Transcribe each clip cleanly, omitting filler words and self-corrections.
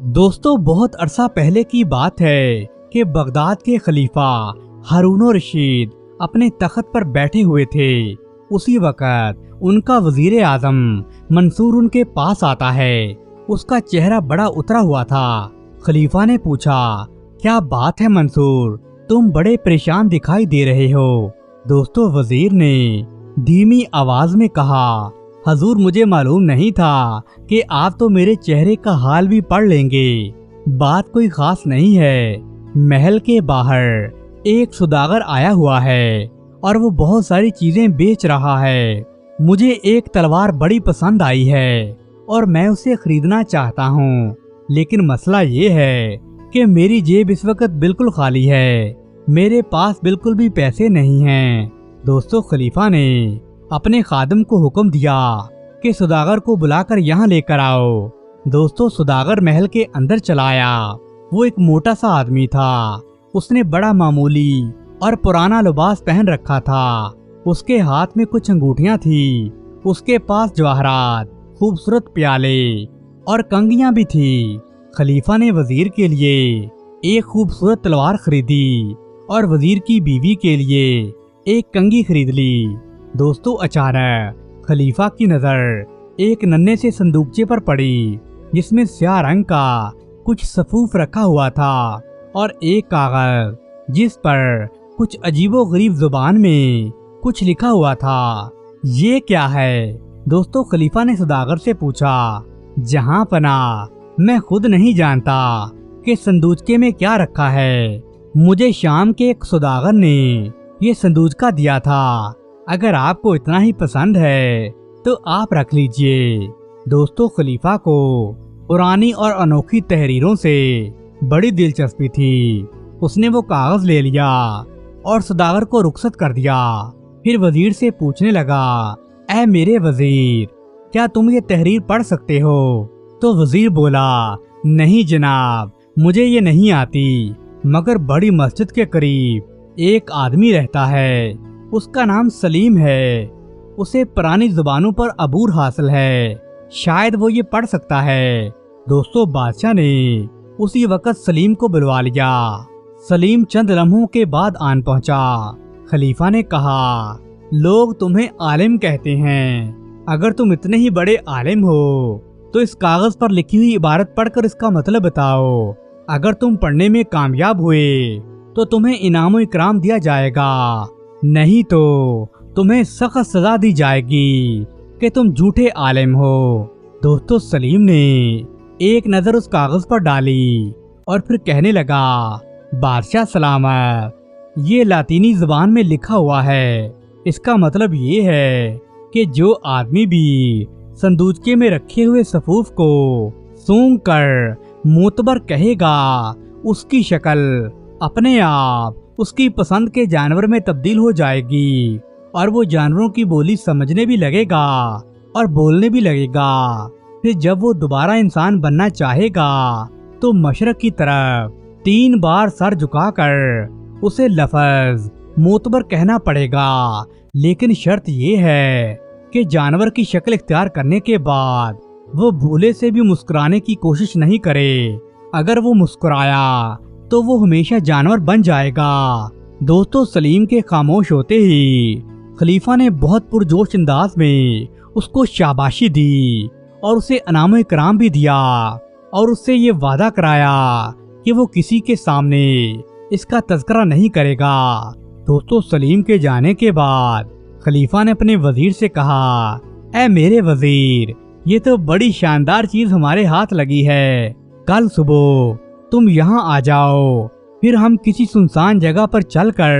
دوستو بہت عرصہ پہلے کی بات ہے کہ بغداد کے خلیفہ ہارون الرشید اپنے تخت پر بیٹھے ہوئے تھے۔ اسی وقت ان کا وزیر اعظم منصور ان کے پاس آتا ہے۔ اس کا چہرہ بڑا اترا ہوا تھا۔ خلیفہ نے پوچھا، کیا بات ہے منصور، تم بڑے پریشان دکھائی دے رہے ہو؟ دوستو وزیر نے دھیمی آواز میں کہا، حضور مجھے معلوم نہیں تھا کہ آپ تو میرے چہرے کا حال بھی پڑھ لیں گے۔ بات کوئی خاص نہیں ہے، محل کے باہر ایک سوداگر آیا ہوا ہے اور وہ بہت ساری چیزیں بیچ رہا ہے۔ مجھے ایک تلوار بڑی پسند آئی ہے اور میں اسے خریدنا چاہتا ہوں، لیکن مسئلہ یہ ہے کہ میری جیب اس وقت بالکل خالی ہے، میرے پاس بالکل بھی پیسے نہیں ہیں۔ دوستو خلیفہ نے اپنے خادم کو حکم دیا کہ سوداگر کو بلا کر یہاں لے کر آؤ۔ دوستو سوداگر محل کے اندر چلا آیا۔ وہ ایک موٹا سا آدمی تھا۔ اس نے بڑا معمولی اور پرانا لباس پہن رکھا تھا۔ اس کے ہاتھ میں کچھ انگوٹھیاں تھی۔ اس کے پاس جواہرات، خوبصورت پیالے اور کنگھیاں بھی تھی۔ خلیفہ نے وزیر کے لیے ایک خوبصورت تلوار خریدی اور وزیر کی بیوی کے لیے ایک کنگھی خرید لی۔ دوستو اچانک خلیفہ کی نظر ایک ننھے سے صندوقچے پر پڑی، جس میں سیاہ رنگ کا کچھ صفوف رکھا ہوا تھا اور ایک کاغذ جس پر کچھ عجیب و غریب زبان میں کچھ لکھا ہوا تھا۔ یہ کیا ہے؟ دوستو خلیفہ نے سوداگر سے پوچھا۔ جہاں پناہ، میں خود نہیں جانتا کہ صندوقچے میں کیا رکھا ہے۔ مجھے شام کے ایک سوداگر نے یہ صندوقچہ دیا تھا۔ اگر آپ کو اتنا ہی پسند ہے تو آپ رکھ لیجئے۔ دوستو خلیفہ کو پرانی اور انوکھی تحریروں سے بڑی دلچسپی تھی۔ اس نے وہ کاغذ لے لیا اور سوداگر کو رخصت کر دیا۔ پھر وزیر سے پوچھنے لگا، اے میرے وزیر، کیا تم یہ تحریر پڑھ سکتے ہو؟ تو وزیر بولا، نہیں جناب، مجھے یہ نہیں آتی، مگر بڑی مسجد کے قریب ایک آدمی رہتا ہے، اس کا نام سلیم ہے، اسے پرانی زبانوں پر عبور حاصل ہے، شاید وہ یہ پڑھ سکتا ہے۔ دوستو بادشاہ نے اسی وقت سلیم کو بلوا لیا۔ سلیم چند لمحوں کے بعد آن پہنچا۔ خلیفہ نے کہا، لوگ تمہیں عالم کہتے ہیں، اگر تم اتنے ہی بڑے عالم ہو تو اس کاغذ پر لکھی ہوئی عبارت پڑھ کر اس کا مطلب بتاؤ۔ اگر تم پڑھنے میں کامیاب ہوئے تو تمہیں انعام و اکرام دیا جائے گا، نہیں تو تمہیں سخت سزا دی جائے گی کہ تم جھوٹے عالم ہو۔ دوستو سلیم نے ایک نظر اس کاغذ پر ڈالی اور پھر کہنے لگا، بادشاہ سلامت، یہ لاطینی زبان میں لکھا ہوا ہے۔ اس کا مطلب یہ ہے کہ جو آدمی بھی صندوقچے میں رکھے ہوئے صفوف کو سونگھ کر معتبر کہے گا، اس کی شکل اپنے آپ اس کی پسند کے جانور میں تبدیل ہو جائے گی اور وہ جانوروں کی بولی سمجھنے بھی لگے گا اور بولنے بھی لگے گا۔ پھر جب وہ دوبارہ انسان بننا چاہے گا تو مشرق کی طرف 3 بار سر جھکا کر اسے لفظ معتبر کہنا پڑے گا، لیکن شرط یہ ہے کہ جانور کی شکل اختیار کرنے کے بعد وہ بھولے سے بھی مسکرانے کی کوشش نہیں کرے۔ اگر وہ مسکرایا تو وہ ہمیشہ جانور بن جائے گا۔ دوستو سلیم کے خاموش ہوتے ہی خلیفہ نے بہت پرجوش انداز میں اس کو شاباشی دی اور اسے انعام و اکرام بھی دیا اور اس سے یہ وعدہ کرایا کہ وہ کسی کے سامنے اس کا تذکرہ نہیں کرے گا۔ دوستو سلیم کے جانے کے بعد خلیفہ نے اپنے وزیر سے کہا، اے میرے وزیر، یہ تو بڑی شاندار چیز ہمارے ہاتھ لگی ہے، کل صبح تم یہاں آ جاؤ، پھر ہم کسی سنسان جگہ پر چل کر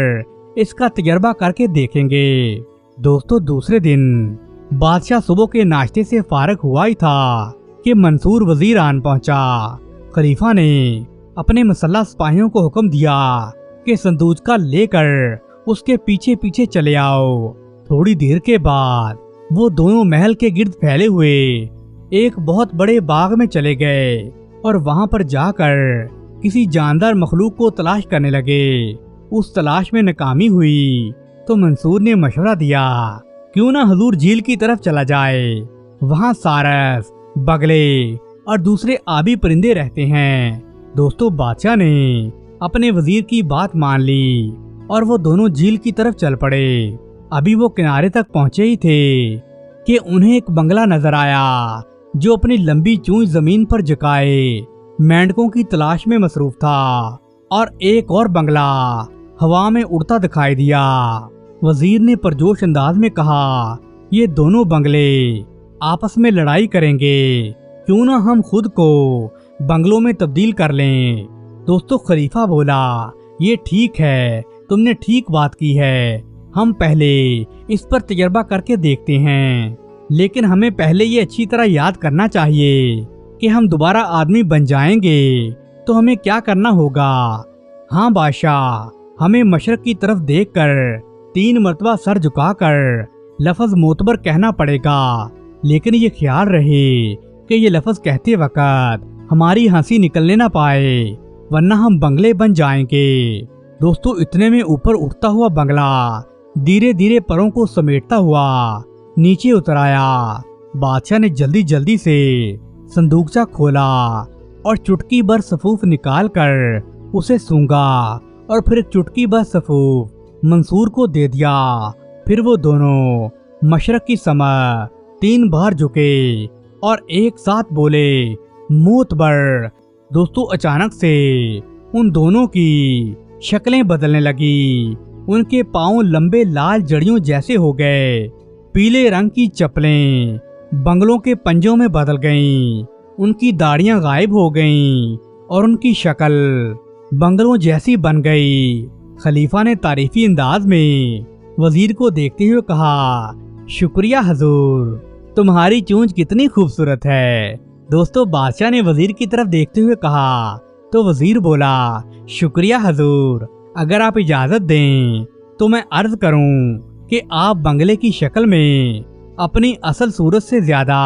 اس کا تجربہ کر کے دیکھیں گے۔ دوستو دوسرے دن بادشاہ صبح کے ناشتے سے فارغ ہوا ہی تھا کہ منصور وزیر آن پہنچا۔ خلیفہ نے اپنے مسلح سپاہیوں کو حکم دیا کہ صندوقچہ لے کر اس کے پیچھے پیچھے چلے آؤ۔ تھوڑی دیر کے بعد وہ دونوں محل کے گرد پھیلے ہوئے ایک بہت بڑے باغ میں چلے گئے اور وہاں پر جا کر کسی جاندار مخلوق کو تلاش کرنے لگے۔ اس تلاش میں ناکامی ہوئی تو منصور نے مشورہ دیا، کیوں نہ حضور جھیل کی طرف چلا جائے، وہاں سارس، بگلے और दूसरे आबी परिंदे रहते हैं। दोस्तों बादशाह ने अपने वजीर की बात मान ली और वो दोनों झील की तरफ चल पड़े। अभी वो किनारे तक पहुंचे ही थे कि उन्हें एक बंगला नजर आया जो अपनी लंबी चोंच जमीन पर झुकाए मेंढकों की तलाश में मसरूफ था, और एक और बंगला हवा में उड़ता दिखाई दिया। वजीर ने पुरजोश अंदाज में कहा, ये दोनों बंगले आपस में लड़ाई करेंगे, क्यों ना हम खुद को बंगलों में तब्दील कर लें। दोस्तों खलीफा बोला, ये ठीक है, तुमने ठीक बात की है, हम पहले इस पर तजर्बा करके देखते हैं, लेकिन हमें पहले ये अच्छी तरह याद करना चाहिए कि हम दोबारा आदमी बन जाएंगे तो हमें क्या करना होगा। हाँ बादशाह, हमें मशरक की तरफ देखकर 3 मरतबा सर झुकाकर लफ्ज मोतबर कहना पड़ेगा, लेकिन ये ख्याल रहे कि ये लफ्ज कहते वक्त हमारी हंसी निकलने ना पाए, वरना हम बंगले बन जाएंगे। दोस्तों इतने में ऊपर उठता हुआ बंगला धीरे धीरे परों को समेटता हुआ नीचे उतर आया। बादशाह ने जल्दी जल्दी से संदूकचा खोला और चुटकी भर सफूफ निकाल कर उसे सूंघा और फिर एक चुटकी भर सफूफ मंसूर को दे दिया। फिर वो दोनों मशरक की समझ 3 बार झुके और एक साथ बोले, मोतबर। दोस्तों अचानक से उन दोनों की शक्लें बदलने लगी। उनके पांव लंबे लाल जड़ियों जैसे हो गए, पीले रंग की चप्पलें बंगलों के पंजों में बदल गईं, उनकी दाढ़ियां गायब हो गईं और उनकी शक्ल बंगलों जैसी बन गई। खलीफा ने तारीफी अंदाज में वजीर को देखते हुए कहा, शुक्रिया हजूर, तुम्हारी चोंच कितनी खूबसूरत है। दोस्तों बादशाह ने वजीर की तरफ देखते हुए कहा तो वजीर बोला, शुक्रिया हजूर, अगर आप इजाजत दें तो मैं अर्ज करूं कि आप बंगले की शक्ल में अपनी असल सूरत से ज्यादा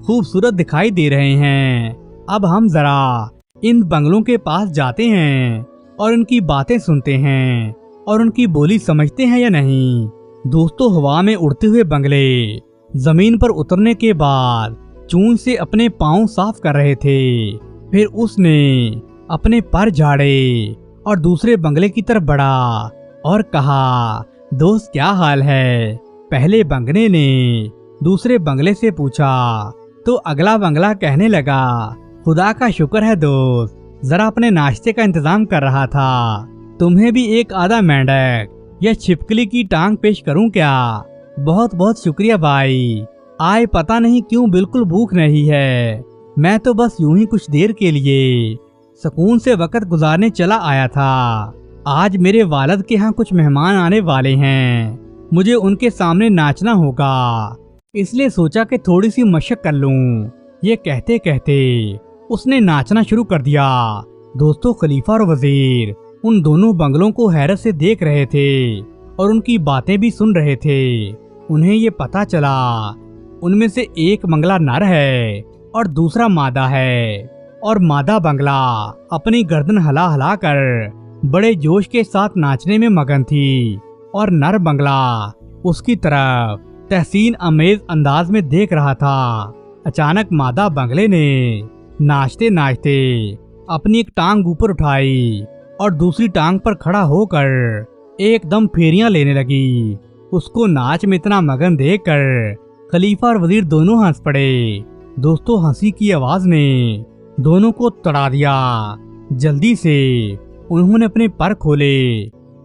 खूबसूरत दिखाई दे रहे हैं। अब हम जरा इन बंगलों के पास जाते हैं और उनकी बातें सुनते हैं और उनकी बोली समझते हैं या नहीं। दोस्तों हवा में उड़ते हुए बंगले जमीन पर उतरने के बाद चूंच से अपने पांव साफ कर रहे थे। फिर उसने अपने पर झाड़े और दूसरे बंगले की तरफ बढ़ा और कहा, दोस्त क्या हाल है। पहले बंगले ने दूसरे बंगले से पूछा तो अगला बंगला कहने लगा, खुदा का शुक्र है दोस्त, जरा अपने नाश्ते का इंतजाम कर रहा था। तुम्हें भी एक आधा मेंढक या छिपकली की टांग पेश करूं क्या? बहुत बहुत शुक्रिया भाई, आए पता नहीं क्यों बिल्कुल भूख नहीं है। मैं तो बस यूं ही कुछ देर के लिए सुकून से वक्त गुजारने चला आया था। आज मेरे वालिद के यहाँ कुछ मेहमान आने वाले हैं, मुझे उनके सामने नाचना होगा, इसलिए सोचा कि थोड़ी सी मशक कर लूं। ये कहते कहते उसने नाचना शुरू कर दिया। दोस्तों खलीफा और वजीर उन दोनों बंगलों को हैरत से देख रहे थे और उनकी बातें भी सुन रहे थे। उन्हें ये पता चला उनमें से एक बंगला नर है और दूसरा मादा है, और मादा बंगला अपनी गर्दन हिला हिला कर बड़े जोश के साथ नाचने में मगन थी, और नर बंगला उसकी तरफ तहसीन अमेज अंदाज में देख रहा था। अचानक मादा बंगले ने नाचते नाचते अपनी एक टांग ऊपर उठाई और दूसरी टांग पर खड़ा होकर एकदम फेरियां लेने लगी। उसको नाच में इतना मगन देखकर खलीफा और वजीर दोनों हंस पड़े। दोस्तों हंसी की आवाज ने दोनों को तड़ा दिया। जल्दी से उन्होंने अपने पर खोले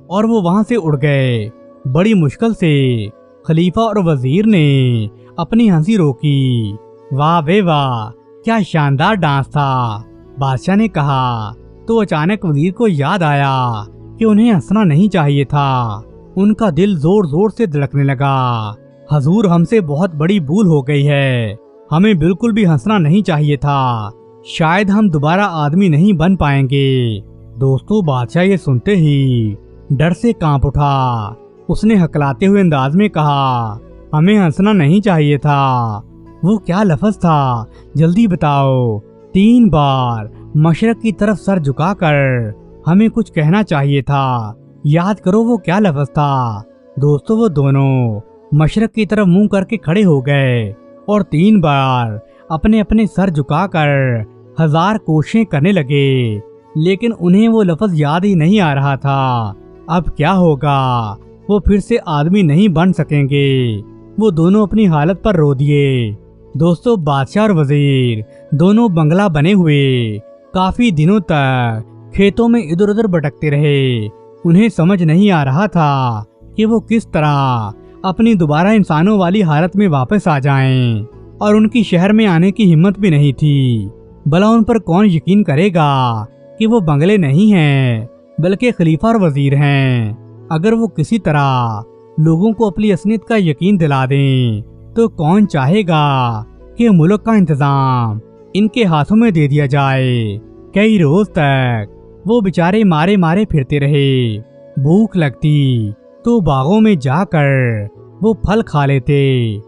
और वो वहां से उड़ गए। बड़ी मुश्किल से खलीफा और वजीर ने अपनी हंसी रोकी। वाह बे वाह, क्या शानदार डांस था, बादशाह ने कहा। तो अचानक वजीर को याद आया कि उन्हें हंसना नहीं चाहिए था। उनका दिल जोर जोर से धड़कने लगा। हजूर, हमसे बहुत बड़ी भूल हो गई है, हमें बिल्कुल भी हंसना नहीं चाहिए था, शायद हम दोबारा आदमी नहीं बन पाएंगे। दोस्तों बादशाह ये सुनते ही डर से कांप उठा। उसने हकलाते हुए अंदाज में कहा, हमें हंसना नहीं चाहिए था। वो क्या लफ्ज था, जल्दी बताओ। 3 बार मशरक की तरफ सर झुकाकर हमें कुछ कहना चाहिए था, याद करो वो क्या लफ्ज था। दोस्तों वो दोनों मशरक की तरफ मुंह करके खड़े हो गए और 3 बार अपने अपने सर झुकाकर 1000 कोशिशें करने लगे, लेकिन उन्हें वो लफ्ज याद ही नहीं आ रहा था। अब क्या होगा, वो फिर से आदमी नहीं बन सकेंगे। वो दोनों अपनी हालत पर रो दिए। दोस्तों, बादशाह और वजीर दोनों बंगला बने हुए काफी दिनों तक खेतों में इधर उधर भटकते रहे। उन्हें समझ नहीं आ रहा था कि वो किस तरह अपनी दोबारा इंसानों वाली हालत में वापस आ जाएं, और उनकी शहर में आने की हिम्मत भी नहीं थी। भला उन पर कौन यकीन करेगा कि वो बंगले नहीं हैं बल्कि खलीफा और वजीर हैं। अगर वो किसी तरह लोगों को अपनी असलियत का यकीन दिला दें तो कौन चाहेगा कि मुल्क का इंतजाम इनके हाथों में दे दिया जाए। कई रोज तक वो बेचारे मारे मारे फिरते रहे। भूख लगती तो बागों में जाकर वो फल खा लेते।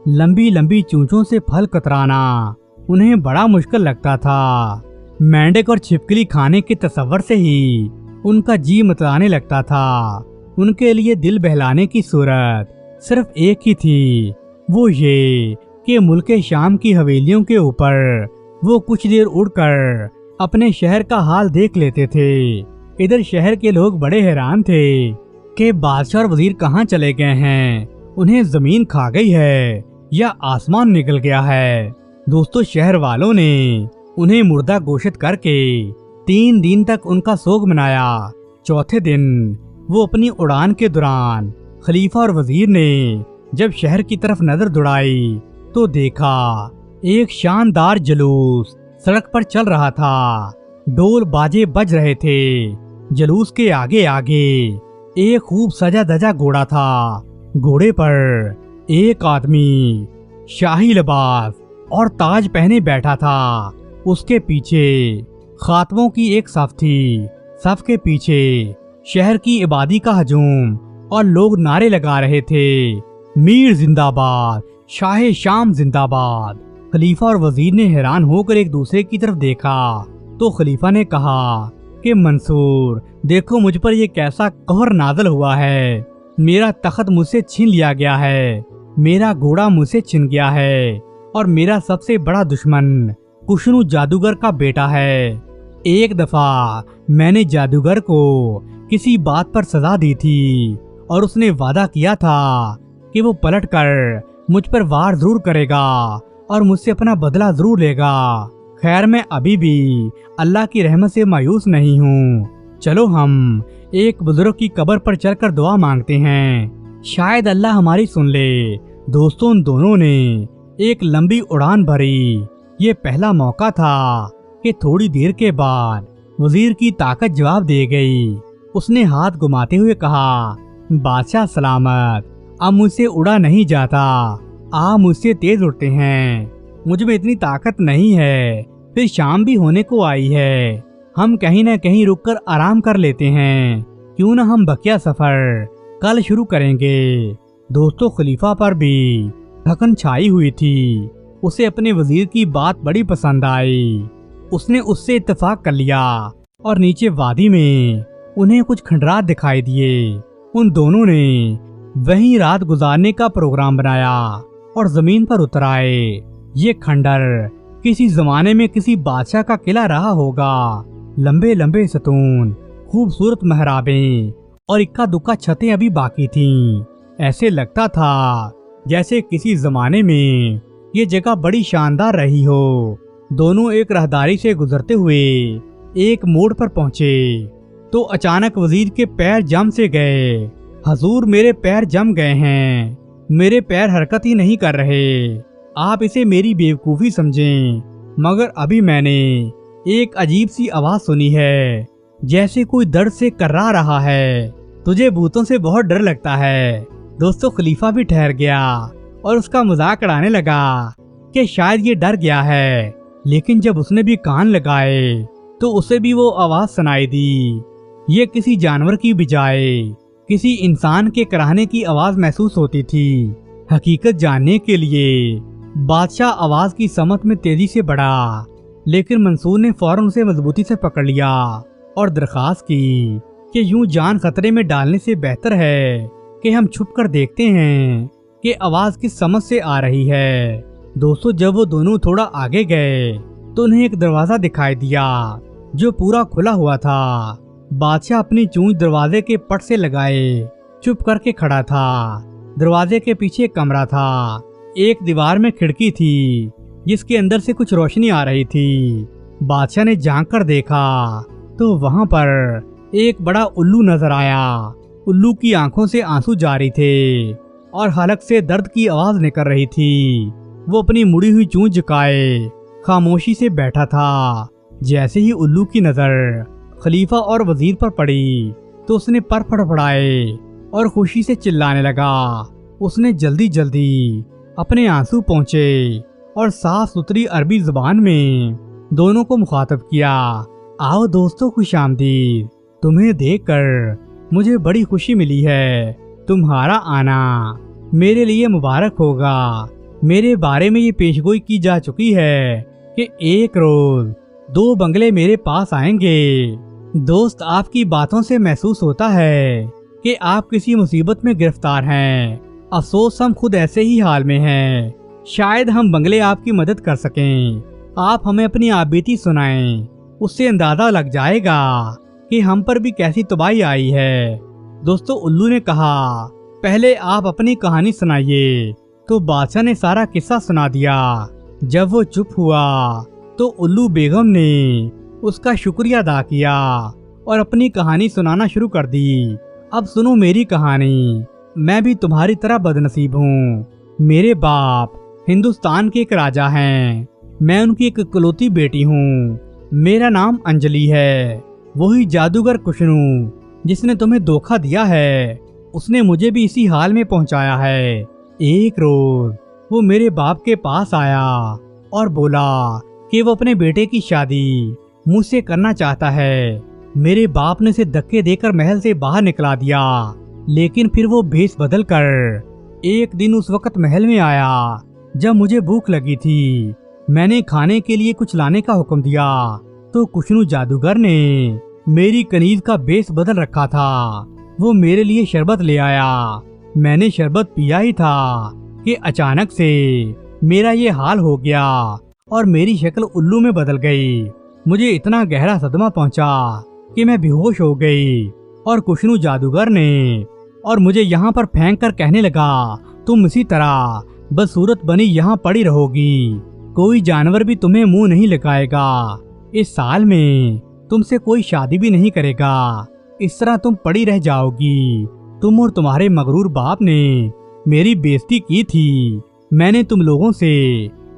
लंबी लंबी चूंचों से फल कतराना उन्हें बड़ा मुश्किल लगता था। मेंढक और छिपकली खाने के तसव्वुर से ही उनका जी मतलाने लगता था। उनके लिए दिल बहलाने की सूरत सिर्फ एक ही थी, वो ये कि मुल्क शाम की हवेलियों के ऊपर वो कुछ देर उड़कर अपने शहर का हाल देख लेते थे। इधर शहर के लोग बड़े हैरान थे कि बादशाह और वजीर कहाँ चले गए हैं। उन्हें जमीन खा गई है या आसमान निकल गया है। दोस्तों, शहर वालों ने उन्हें मुर्दा घोषित करके 3 दिन तक उनका सोग मनाया। चौथे दिन वो अपनी उड़ान के दौरान खलीफा और वजीर ने जब शहर की तरफ नजर दौड़ाई तो देखा एक शानदार जुलूस सड़क पर चल रहा था। ढोल बाजे बज रहे थे। जुलूस के आगे आगे एक खूब सजा धजा घोड़ा था। घोड़े पर एक आदमी शाही लिबास और ताज पहने बैठा था। उसके पीछे खातमों की एक सफ थी। सफ के पीछे शहर की इबादी का हजूम और लोग नारे लगा रहे थे, मीर जिंदाबाद, शाहे शाम जिंदाबाद। खलीफा और वजीर ने हैरान होकर एक दूसरे की तरफ देखा तो खलीफा ने कहा कि मंसूर, देखो मुझ पर ये कैसा कहर नाज़िल हुआ है। मेरा तख्त मुझसे छीन लिया गया है, मेरा घोड़ा मुझसे छिन गया है, और मेरा सबसे बड़ा दुश्मन कुशनु जादूगर का बेटा है। एक दफा मैंने जादूगर को किसी बात पर सजा दी थी और उसने वादा किया था कि वो पलटकर मुझ पर वार जरूर करेगा और मुझसे अपना बदला जरूर लेगा। खैर, मैं अभी भी अल्लाह की रहमत से मायूस नहीं हूँ। चलो हम एक बुजुर्ग की कब्र पर चलकर दुआ मांगते हैं, शायद अल्लाह हमारी सुन ले। दोस्तों, उन दोनों ने एक लंबी उड़ान भरी। ये पहला मौका था कि थोड़ी देर के बाद वजीर की ताकत जवाब दे गई। उसने हाथ घुमाते हुए कहा, बादशाह सलामत, अब मुझसे उड़ा नहीं जाता। आप मुझसे तेज उड़ते हैं, मुझ में इतनी ताकत नहीं है। फिर शाम भी होने को आई है, हम कहीं न कहीं रुककर आराम कर लेते हैं। क्यों न हम बकिया सफर कल शुरू करेंगे। दोस्तों, खलीफा पर भी थकन छाई हुई थी। उसे अपने वजीर की बात बड़ी पसंद आई। उसने उससे इत्तेफाक कर लिया और नीचे वादी में उन्हें कुछ खंडरात दिखाई दिए। उन दोनों ने वहीं रात गुजारने का प्रोग्राम बनाया और जमीन पर उतर आए। ये खंडर किसी जमाने में किसी बादशाह का किला रहा होगा। लंबे लंबे सतून, खूबसूरत महराबें और इक्का दुक्का छतें अभी बाकी थीं। ऐसे लगता था जैसे किसी जमाने में ये जगह बड़ी शानदार रही हो। दोनों एक राहदारी से गुजरते हुए एक मोड़ पर पहुंचे तो अचानक वजीर के पैर जम से गए। हजूर, मेरे पैर जम गए हैं, मेरे पैर हरकत ही नहीं कर रहे। आप इसे मेरी बेवकूफ़ी समझें, मगर अभी मैंने एक अजीब सी आवाज़ सुनी है, जैसे कोई दर्द से कर्रा रहा है। तुझे भूतों से बहुत डर लगता है। दोस्तों, खलीफा भी ठहर गया और उसका मजाक उड़ाने लगा कि शायद ये डर गया है। लेकिन जब उसने भी कान लगाए तो उसे भी वो आवाज़ सुनाई दी। ये किसी जानवर की बजाय किसी इंसान के कराहने की आवाज़ महसूस होती थी। हकीकत जानने के लिए बादशाह आवाज़ की समत में तेजी से बढ़ा, लेकिन मंसूर ने फौरन उसे मजबूती से पकड़ लिया और दरखास्त की कि यूं जान खतरे में डालने से बेहतर है कि हम छुप कर देखते हैं कि आवाज़ किस समझ से आ रही है। दोस्तों जब वो दोनों थोड़ा आगे गए तो उन्हें एक दरवाजा दिखाई दिया जो पूरा खुला हुआ था। बादशाह अपनी चोंच दरवाजे के पट से लगाए चुप करके खड़ा था। दरवाजे के पीछे एक कमरा था। एक दीवार में खिड़की थी जिसके अंदर से कुछ रोशनी आ रही थी। बादशाह ने झांक कर देखा तो वहां पर एक बड़ा उल्लू नजर आया। उल्लू की आंखों से आंसू जारी थे और हलक से दर्द की आवाज निकल रही थी। वो अपनी मुड़ी हुई चोंच झुकाए खामोशी से बैठा था। जैसे ही उल्लू की नजर खलीफा और वजीर पर पड़ी तो उसने पर फड़फड़ाए और खुशी से चिल्लाने लगा। उसने जल्दी जल्दी अपने आंसू पोंछे और साफ सुथरी अरबी जुबान में दोनों को मुखातब किया। आओ दोस्तों, खुशामदीद। तुम्हें देखकर मुझे बड़ी खुशी मिली है। तुम्हारा आना मेरे लिए मुबारक होगा। मेरे बारे में ये पेशगोई की जा चुकी है कि एक रोज 2 बंगले मेरे पास आएंगे। दोस्त, आपकी बातों से महसूस होता है कि आप किसी मुसीबत में गिरफ्तार हैं। अफसोस हम खुद ऐसे ही हाल में हैं। शायद हम बंगले आपकी मदद कर सकें। आप हमें अपनी आपबीती सुनाएं, उससे अंदाजा लग जाएगा कि हम पर भी कैसी तबाही आई है। दोस्तों, उल्लू ने कहा, पहले आप अपनी कहानी सुनाइए। तो बादशाह ने सारा किस्सा सुना दिया। जब वो चुप हुआ तो उल्लू बेगम ने उसका शुक्रिया अदा किया और अपनी कहानी सुनाना शुरू कर दी। अब सुनो मेरी कहानी। मैं भी तुम्हारी तरह बदनसीब हूँ। मेरे बाप हिंदुस्तान के एक राजा हैं। मैं उनकी एक इकलौती बेटी हूँ। मेरा नाम अंजलि है। वही जादूगर कुशनू जिसने तुम्हें धोखा दिया है, उसने मुझे भी इसी हाल में पहुंचाया है। एक रोज वो मेरे बाप के पास आया और बोला कि वो अपने बेटे की शादी मुझसे करना चाहता है। मेरे बाप ने उसे धक्के देकर महल से बाहर निकला दिया, लेकिन फिर वो भेष बदल कर एक दिन उस वक्त महल में आया जब मुझे भूख लगी थी। मैंने खाने के लिए कुछ लाने का हुक्म दिया तो कुशनू जादूगर ने मेरी कनीज का भेष बदल रखा था। वो मेरे लिए शरबत ले आया। मैंने शरबत पिया ही था कि अचानक से मेरा ये हाल हो गया और मेरी शक्ल उल्लू में बदल गई। मुझे इतना गहरा सदमा पहुंचा कि मैं बेहोश हो गई और कुशनू जादूगर ने और मुझे यहाँ पर फेंक कर कहने लगा, तुम इसी तरह बदसूरत बनी यहाँ पड़ी रहोगी। कोई जानवर भी तुम्हें मुंह नहीं लगाएगा। इस साल में तुमसे कोई शादी भी नहीं करेगा। इस तरह तुम पड़ी रह जाओगी। तुम और तुम्हारे मगरूर बाप ने मेरी बेइज्जती की थी। मैंने तुम लोगों से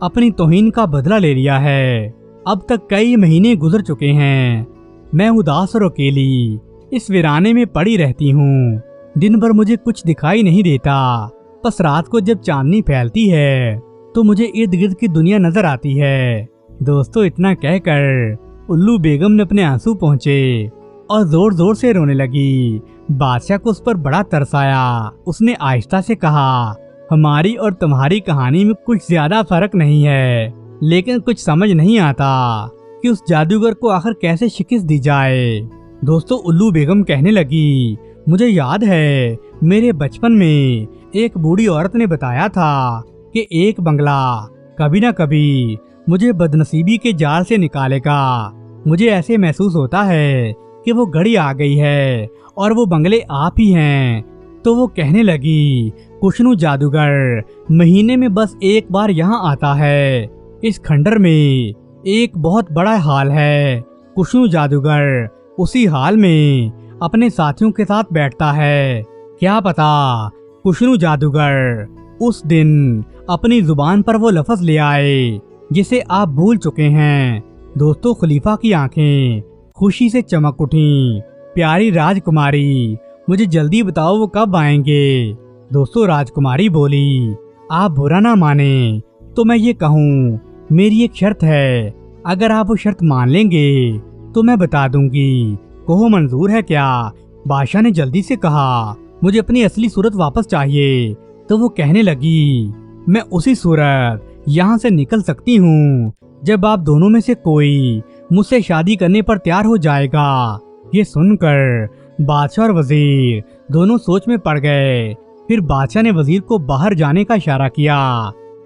अपनी तौहीन का बदला ले लिया है। अब तक कई महीने गुजर चुके हैं। मैं उदास और अकेली इस वीराने में पड़ी रहती हूँ। दिन भर मुझे कुछ दिखाई नहीं देता, बस रात को जब चांदनी फैलती है तो मुझे इर्द गिर्द की दुनिया नजर आती है। दोस्तों, इतना कहकर उल्लू बेगम ने अपने आंसू पोंछे और जोर जोर से रोने लगी। बादशाह को उस पर बड़ा तरस आया। उसने आहिस्ता से कहा, हमारी और तुम्हारी कहानी में कुछ ज्यादा फर्क नहीं है, लेकिन कुछ समझ नहीं आता कि उस जादूगर को आखिर कैसे शिकस्त दी जाए। दोस्तों, उल्लू बेगम कहने लगी, मुझे याद है मेरे बचपन में एक बूढ़ी औरत ने बताया था कि एक बंगला कभी न कभी मुझे बदनसीबी के जाल से निकालेगा। मुझे ऐसे महसूस होता है कि वो घड़ी आ गई है और वो बंगले आप ही हैं। तो वो कहने लगी, कुशनू जादूगर महीने में बस एक बार यहाँ आता है। इस खंडर में एक बहुत बड़ा हाल है। कुशनू जादूगर उसी हाल में अपने साथियों के साथ बैठता है। क्या पता कुशनू जादूगर उस दिन अपनी जुबान पर वो लफ्ज ले आए जिसे आप भूल चुके हैं। दोस्तों, खलीफा की आंखें खुशी से चमक उठी। प्यारी राजकुमारी, मुझे जल्दी बताओ वो कब आएंगे। दोस्तों, राजकुमारी बोली, आप बुरा ना माने तो मैं ये कहूँ, मेरी एक शर्त है। अगर आप वो शर्त मान लेंगे तो मैं बता दूंगी। कहो, मंजूर है क्या? बादशाह ने जल्दी से कहा, मुझे अपनी असली सूरत वापस चाहिए। तो वो कहने लगी, मैं उसी सूरत यहाँ से निकल सकती हूँ जब आप दोनों में से कोई मुझसे शादी करने पर तैयार हो जाएगा। ये सुनकर बादशाह और वजीर दोनों सोच में पड़ गए। फिर बादशाह ने वजीर को बाहर जाने का इशारा किया।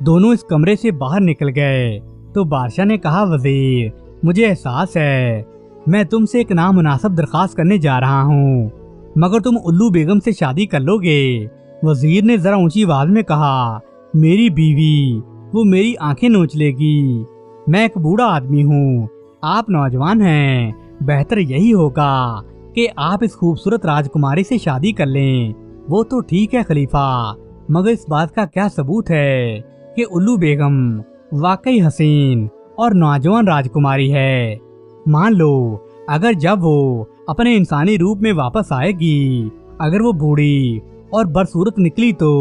दोनों इस कमरे से बाहर निकल गए तो बादशाह ने कहा, वजीर मुझे एहसास है मैं तुमसे एक नामुनासिब दरख्वास्त करने जा रहा हूँ, मगर तुम उल्लू बेगम से शादी कर लोगे? वजीर ने जरा ऊंची आवाज में कहा, मेरी बीवी, वो मेरी आंखें नोच लेगी। मैं एक बूढ़ा आदमी हूँ, आप नौजवान हैं, बेहतर यही होगा कि आप इस खूबसूरत राजकुमारी से शादी कर लें। वो तो ठीक है खलीफा, मगर इस बात का क्या सबूत है कि उल्लू बेगम वाकई हसीन और नौजवान राजकुमारी है? मान लो अगर जब वो अपने इंसानी रूप में वापस आएगी, अगर वो बूढ़ी और बदसूरत निकली तो।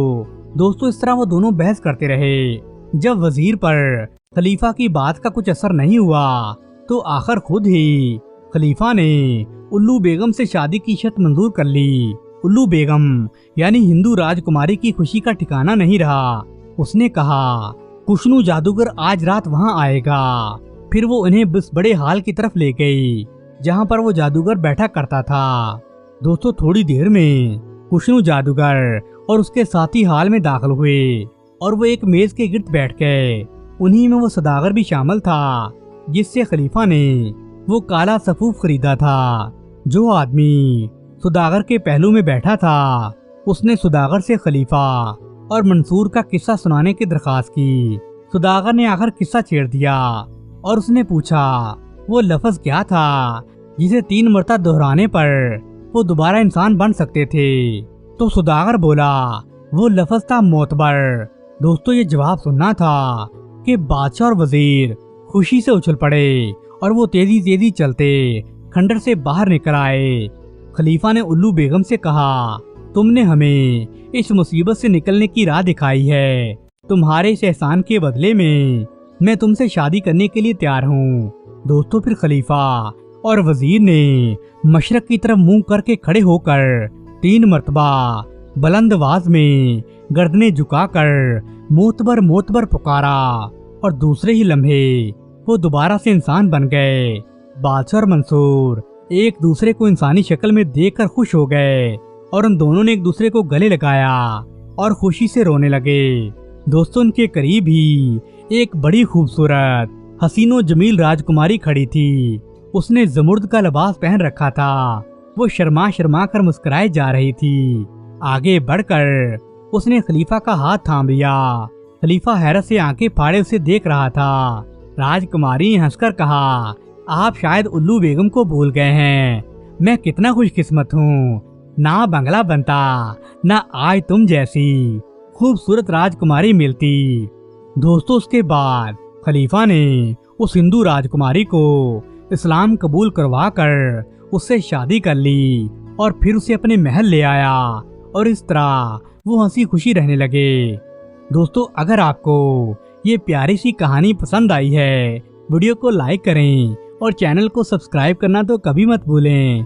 दोस्तों इस तरह वो दोनों बहस करते रहे। जब वजीर पर खलीफा की बात का कुछ असर नहीं हुआ तो आखिर खुद ही खलीफा ने उल्लू बेगम से शादी की शर्त मंजूर कर ली। उल्लू बेगम यानी हिंदू राजकुमारी की खुशी का ठिकाना नहीं रहा। उसने कहा, कुशनू जादूगर आज रात वहाँ आएगा। फिर वो उन्हें बस बड़े हाल की तरफ ले गई जहाँ पर वो जादूगर बैठा करता था। दोस्तों थोड़ी देर में कुशनू जादूगर और उसके साथी हाल में दाखिल हुए और वो एक मेज के गिर्द बैठ गए। उन्हीं में वो सदागर भी शामिल था जिससे खलीफा ने वो काला सफूफ खरीदा था। जो आदमी सुदागर के पहलू में बैठा था उसने सुदागर से खलीफा और मंसूर का किस्सा सुनाने की दरख्वास्त की। सुदागर ने आखिर किस्सा छेड़ दिया और उसने पूछा, वो लफ्ज क्या था जिसे 3 मरतबा दोहराने पर वो दोबारा इंसान बन सकते थे? तो सुदागर बोला, वो लफ्ज था मोतबर। दोस्तों ये जवाब सुनना था कि बादशाह और वजीर खुशी से उछल पड़े और वो तेजी तेजी चलते खंडर से बाहर निकल आए। खलीफा ने उल्लू बेगम से कहा, तुमने हमें इस मुसीबत से निकलने की राह दिखाई है। तुम्हारे इस एहसान के बदले में मैं तुमसे शादी करने के लिए तैयार हूँ। दोस्तों फिर खलीफा और वजीर ने मशरक की तरफ मुंह करके खड़े होकर 3 मरतबा बुलंद आवाज में गर्दनें झुकाकर मोतबर मोतबर पुकारा और दूसरे ही लम्हे वो दोबारा से इंसान बन गए। बादशाह और मंसूर एक दूसरे को इंसानी शक्ल में देखकर खुश हो गए और उन दोनों ने एक दूसरे को गले लगाया और खुशी से रोने लगे। दोस्तों उनके करीब ही एक बड़ी खूबसूरत हसीनो जमील राजकुमारी खड़ी थी। उसने जमुर्द का लिबास पहन रखा था। वो शर्मा शर्मा कर मुस्कुराए जा रही थी। आगे बढ़कर उसने खलीफा का हाथ थाम लिया। खलीफा हैरत से आंखें फाड़े उसे देख रहा था। राजकुमारी ने हंसकर कहा, आप शायद उल्लू बेगम को भूल गए हैं। मैं कितना खुशकिस्मत हूँ, ना बंगला बनता ना आज तुम जैसी खूबसूरत राजकुमारी मिलती। दोस्तों उसके बाद खलीफा ने उस हिंदू राजकुमारी को इस्लाम कबूल करवा कर उससे शादी कर ली और फिर उसे अपने महल ले आया और इस तरह वो हंसी खुशी रहने लगे। दोस्तों अगर आपको ये प्यारी सी कहानी पसंद आई है, वीडियो को लाइक करें और चैनल को सब्सक्राइब करना तो कभी मत भूलें।